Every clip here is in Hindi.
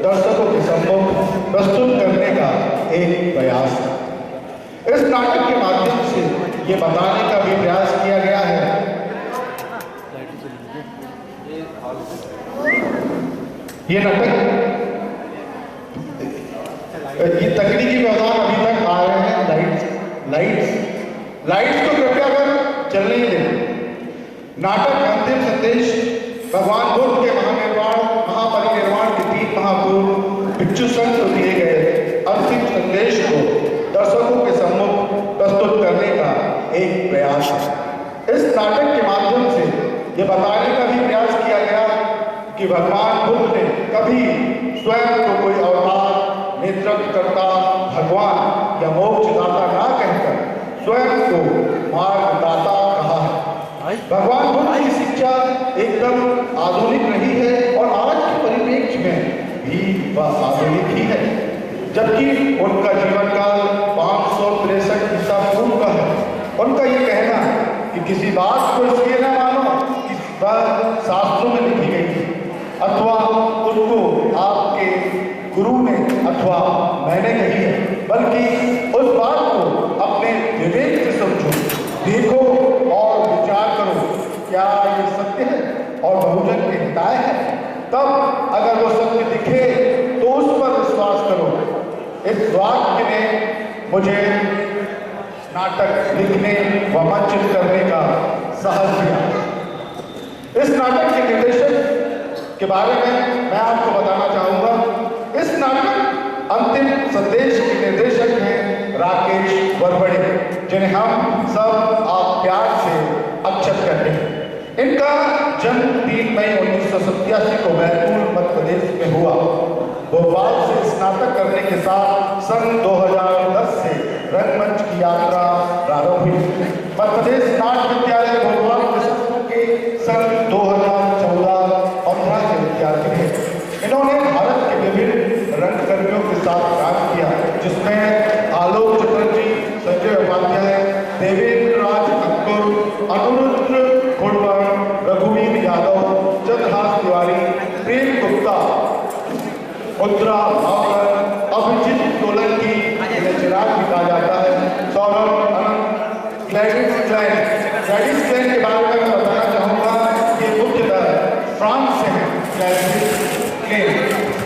दर्शकों के सम्मुख प्रस्तुत करने का एक प्रयास है। इस नाटक के माध्यम से ये बताने का भी प्रयास किया गया है ये नाटक ये तकनीकी व्यवधान अभी तक आ रहे हैं। लाइट्स को कृपया कर चलने ही दें। नाटक का अंतिम संदेश भगवान बुद्ध के महापरिनिर्वाण के 3 माह पूर्व भिक्षु संघ को दिए गए अंतिम संदेश को दर्शकों के सम्मुख प्रस्तुत करने का एक प्रयास है। इस नाटक के माध्यम से ये बताने का भी प्रयास किया गया कि भगवान बुद्ध ने कभी स्वयं को कोई अवतार, नेतृत्वकर्ता, भगवान या मोक्षदाता ना कहकर स्वयं को मार्गदाता कहा है। भगवान बुद्ध की शिक्षा एकदम आधुनिक रही है और आज के परिप्रेक्ष्य में भी वह आधुनिक ही है, जबकि उनका जीवन काल 563 ईसा पूर्व का है। उनका ये कहना कि किसी बात को इसलिए न मानो कि वह शास्त्रों में लिखी गई थी अथवा उसको आपके गुरु ने अथवा मैंने कही है, बल्कि उस बात को अपने विवेक से समझो, देखो और विचार करो क्या ये सत्य है और बहुजन के हिताय है। तब अगर वो सत्य दिखे तो उस पर विश्वास करो। इस वाक्य ने मुझे नाटक लिखने व मंचित करने का साहस दिया। इस नाटक के निर्देशक के बारे में मैं आपको बताना चाहूंगा। इस नाटक अंतिम संदेश के निर्देशक हैं राकेश वरवड़े, जिन्हें हम सब आप प्यार से अक्षत कहते हैं। इनका जन्म 3 मई 1987 को बैतूल मध्य प्रदेश में हुआ। भोपाल से स्नातक करने के साथ सन 2010 से रंगमंच की यात्रा प्रारंभ हुई। मध्य प्रदेश नाट्य विद्यालय भोपाल प्रशस्कों के सन 2014-15 के विद्यार्थी हैं। इन्होंने भारत के विभिन्न रंगकर्मियों के साथ काम किया, जिसमें आलोक चटर्जी, संजय उपाध्याय, देवेंद्र राज अंकुर, अनुरुद्र खुड़वन, रघुवीर यादव, चंद्रहास तिवारी, प्रेम गुप्ता, उत्तरा भावर, अभिजीत सोलंकी, जिन्हें चिराग भी कहा जाता है, सौरभ अनंत, ग्लैडिस क्लैन के बारे में मैं बताना चाहूँगा कि मुख्यतः फ्रांस से हैं।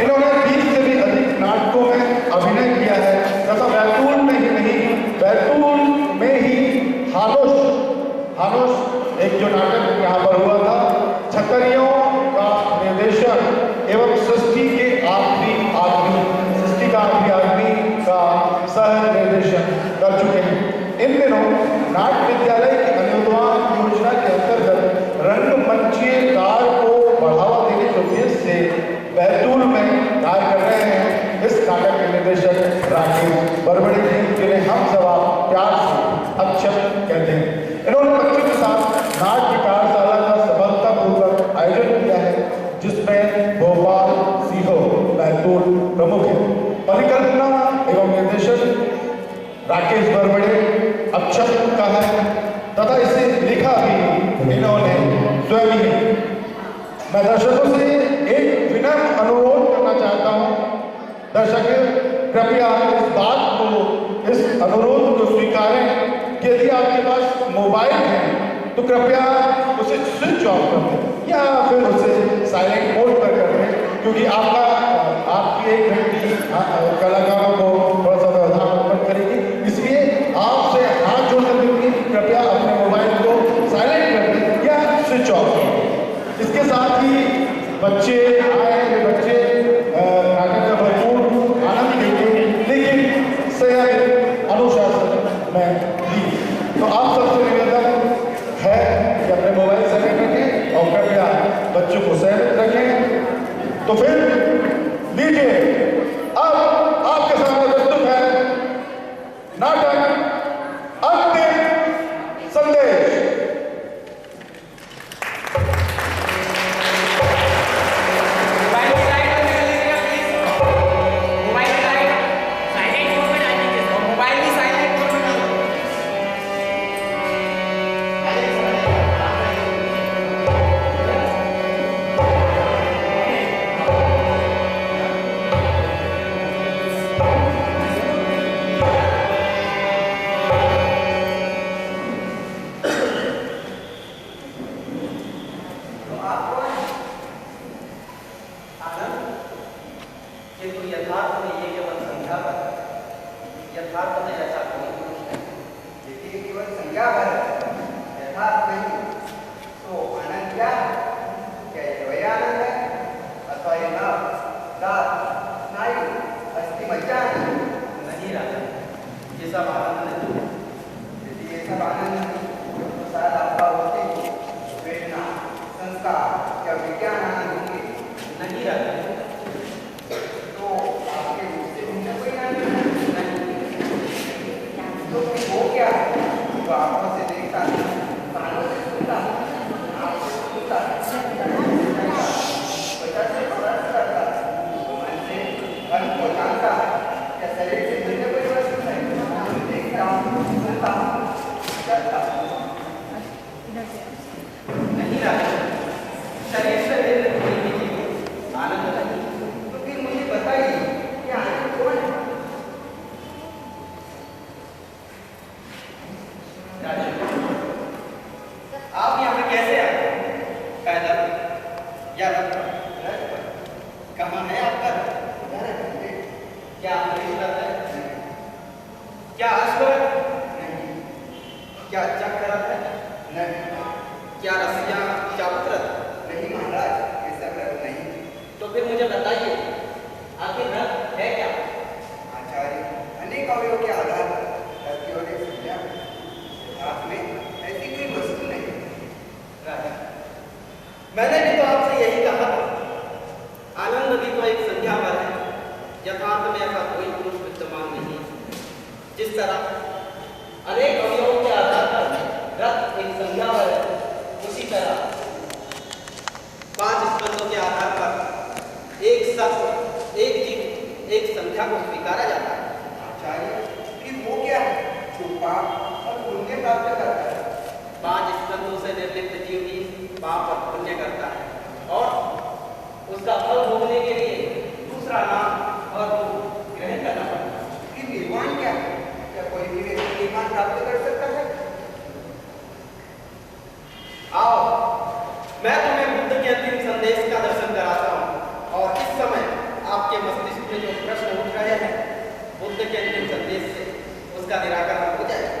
इन्होंने 20 से भी अधिक नाटकों में अभिनय किया है तथा बैतूल में ही नहीं, बैतूल में ही हानोश एक जो नाटक यहाँ पर हुआ था, छतरियों का निर्देशन एवं सृष्टि का आखिरी आदमी का सह निर्देशन कर चुके हैं। इन दिनों नाट्य विद्यालय की अनुदान योजना के अंतर्गत रंगमंचीय कार्य को बढ़ावा देने के उद्देश्य से बैतूल में कार्य कर रहे हैं। इस नाटक के निर्देशक राकेश वरवड़े जी, जिन्हें हम सब आप प्यार से अक्षत कहते हैं। इन्होंने बच्चों के साथ नाट्य कार्यशाला का सफलतापूर्वक आयोजन किया है, जिसमें भोपाल, सीहोर, बैतूल प्रमुख है। परिकल्पना एवं निर्देशन राकेश वरवड़े अक्षत का है तथा इसे लिखा भी इन्होंने स्वयं ही। मैं दर्शकों से एक विनम्र अनुरोध करना चाहता हूं। दर्शक कृपया इस बात को, इस अनुरोध को स्वीकारें कि यदि आपके पास मोबाइल है तो कृपया उसे स्विच ऑफ कर दें या फिर उसे साइलेंट मोड पर कर दें, क्योंकि आपकी एक घंटी कलाकारों को थोड़ा सा व्यवधान उत्पन्न करेगी। इसलिए आपसे हाथ जोड़कर विनती कि कृपया अपने मोबाइल को साइलेंट कर दें या स्विच ऑफ कर दें। इसके साथ ही बच्चे आए हैं, बच्चे नाटक का भरपूर आनंद लेंगे, लेकिन सही अनुशासन में भी। तो आप सबसे निवेदन है कि अपने मोबाइल साइलेंट रखें और कृपया बच्चों को साइलेंट रखें। तो फिर लीजिए, अब आपके सामने प्रस्तुत है नाटक अंतिम संदेश। यथार्थ में ऐसा कोई पुरुष है। देखिए केवल संज्ञा भर यथार्थ नहीं तो आनंद क्या है? क्या ये वही आनंद है अथवा ये नव दांत स्नायु अस्थि मज्जा है? नहीं राजा, ये सब आनंद नहीं। यदि ये सब आनंद नहीं तो शायद आपका भौतिक वेदना संस्कार या विज्ञान आनंद होंगे। नहीं राजा, तो आपके रूप से भिन्न कोई आनंद नहीं। तो फिर वो क्या है? जो आंखों से देखता है, कानों से सुनता है, आँख से सुनता है, त्वचा से स्पर्श करता है, मन से मन को जानता है, या शरीर से भिन्न कोई वस्तु है? जो देखता हूँ, सुनता हूँ, करता हूँ। नहीं राजा, शरीर से भिन्न कोई भी चीज आनंद नहीं। तो फिर मुझे बताइए कि आनंद कौन है? राजा, आप यहाँ कैसे आए? पैदल या रथ पर? कहाँ है आपका रथ? क्या हरीश रथ है? क्या अश्वरथ? क्या चक्र रथ है? नहीं क्या रसिया चाबुक रथ? नहीं महाराज, ये सब रथ नहीं। तो फिर मुझे बताइए, आखिर रथ है क्या? आचार्य, अनेक अवयव के आधार पर रथ की ओर एक संज्ञा है। आप में ऐसी कोई वस्तु नहीं। राजा, मैंने भी तो आपसे यही कहा था, आनंद भी तो एक संज्ञा पर है। यथार्थ में ऐसा कोई पुरुष विद्यमान नहीं। जिस तरह अनेक अवयवों के आधार पर रथ एक संज्ञा पर है, उसी तरह 5 स्कंदों के आधार पर एक सत्व, एक जीव, एक संख्या को स्वीकारा जाता है। आचार्य, फिर वो क्या है जो पाप और पुण्य प्राप्त करता है? 5 स्कंदों से निर्लिप्त जीव ही पाप और पुण्य करता है और उसका फल भोगने के लिए दूसरा नाम और रूप ग्रहण करना पड़ता है। फिर निर्वाण क्या है? क्या कोई भी व्यक्ति निर्वाण प्राप्त कर सकता है? आओ, मैं तुम्हें बुद्ध के अंतिम संदेश का दर्शन कराता हूँ और इस समय आपके मस्तिष्क में जो प्रश्न उठ रहे हैं, बुद्ध के अंतिम संदेश से उसका निराकरण हो जाएगा।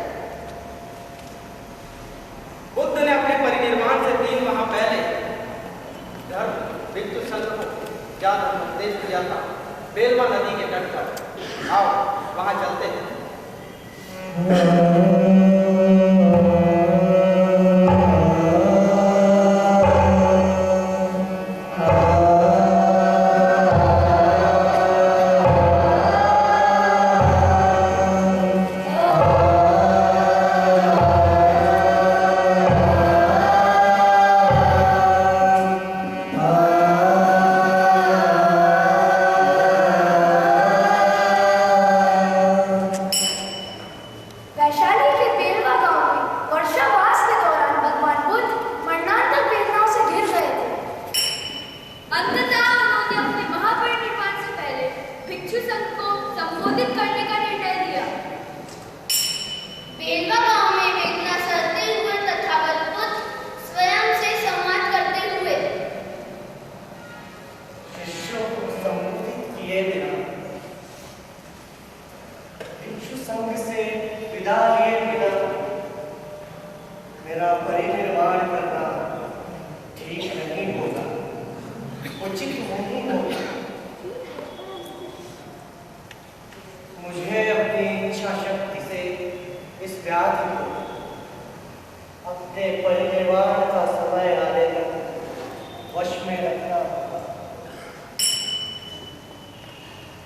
बुद्ध ने अपने परिनिर्वाण से 3 माह पहले धर्म भिक्षु संघ को क्या धर्म उपदेश दिया था, बेलवा नदी के तट पर। आओ, वहां चलते हैं।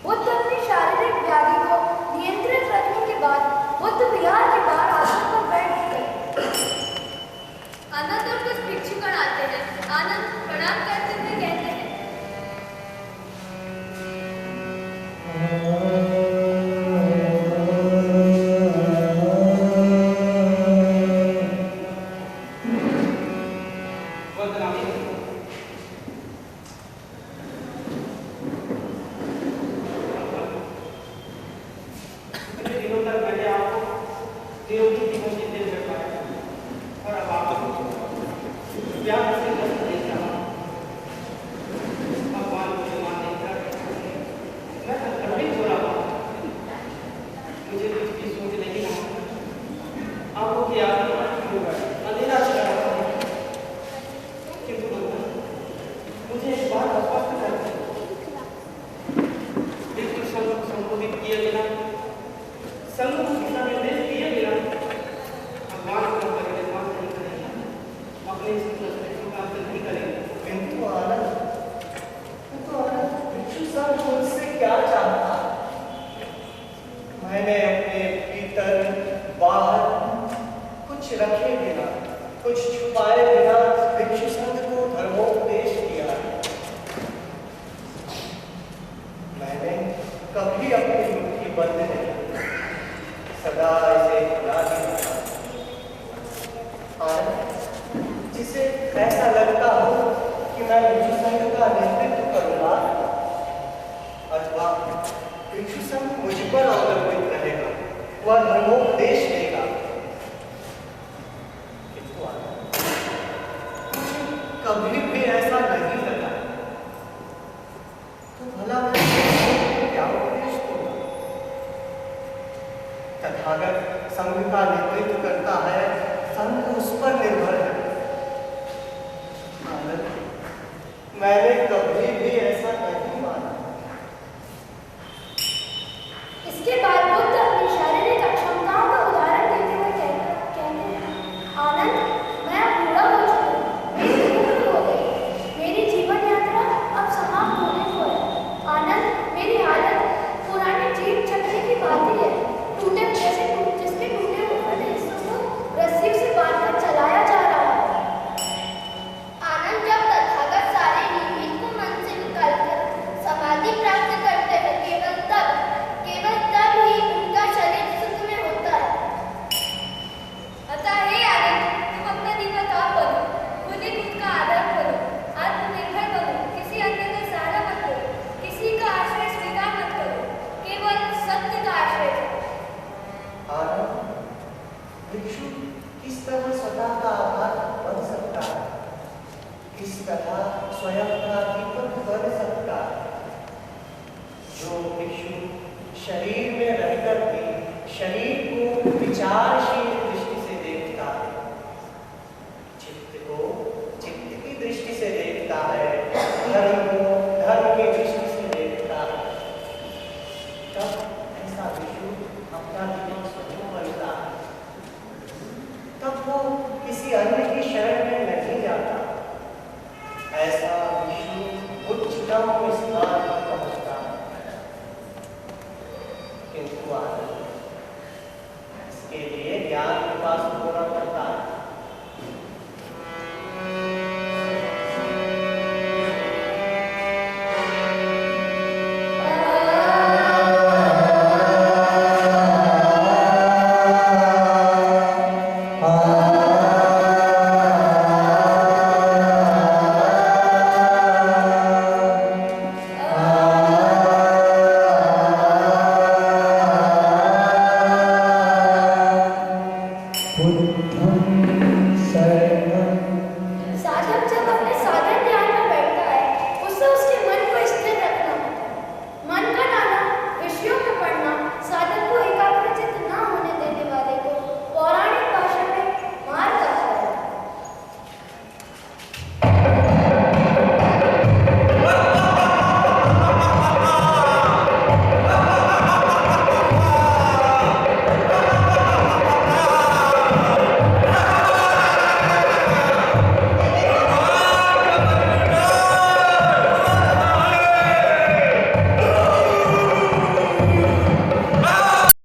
बुद्ध अपनी शारीरिक व्याधि को नियंत्रित रखने के बाद बुद्ध विहार के बाहर आसन पर बैठ गए। अनंत क्या चाहता? मैंने अपने भीतर बाहर कुछ रखे बिना, कुछ छुपाए बिना भिक्षु संघ को धर्मोपदेश दिया। मैंने कभी अपनी मुट्ठी बंद नहीं, सदा इसे खुला ही रखा। और जिसे ऐसा लगता हो कि मैं भिक्षु संघ का नेतृत्व करूंगा अथवा भिक्षु संघ मुझ पर अवलंबित रहेगा, वह धर्मोपदेश देगा, किंतु कभी भी ऐसा नहीं लगा। तो भला मैं क्या उपदेश दूंगा? तथागत संघ का नेतृत्व करता है, संघ उस पर निर्भर है। आनंद, मैंने कभी भी ऐसा नहीं माना। इसके बाद बुद्ध अपनी शारीरिक अक्षमताओं का उदाहरण देते हुए कहते हैं, आनंद, मैं अब बूढ़ा हो चुका हूँ, मेरी उम्र हो गई, मेरी जीवन यात्रा अब समाप्त होने को है। आनंद, मेरी हालत पुरानी जीप चक्र की भांति है, जिसके टूटे हुए हिस्सों को रस्सी से बांधकर चलाया जा रहा है। आनंद, जब तथागत सारे निमित्त को मन से निकालकर समाधि प्राप्त करते हैं, केवल तब ही उनका शरीर सुख में होता है। अतः हे आनंद, तुम अपना दीपक आप बनो, खुद ही खुद का आदर करो, आत्मनिर्भर बनो, किसी अन्य का सहारा मत करो, किसी का आश्रय स्वीकार मत करो, केवल सत्य का आश्रय करो। आनंद, भिक्षु किस तरह स्वतः का आधार बन सकता है? किस तरह स्वयं का दीपक बन सकता है? जो भिक्षु शरीर में रहकर भी शरीर को विचार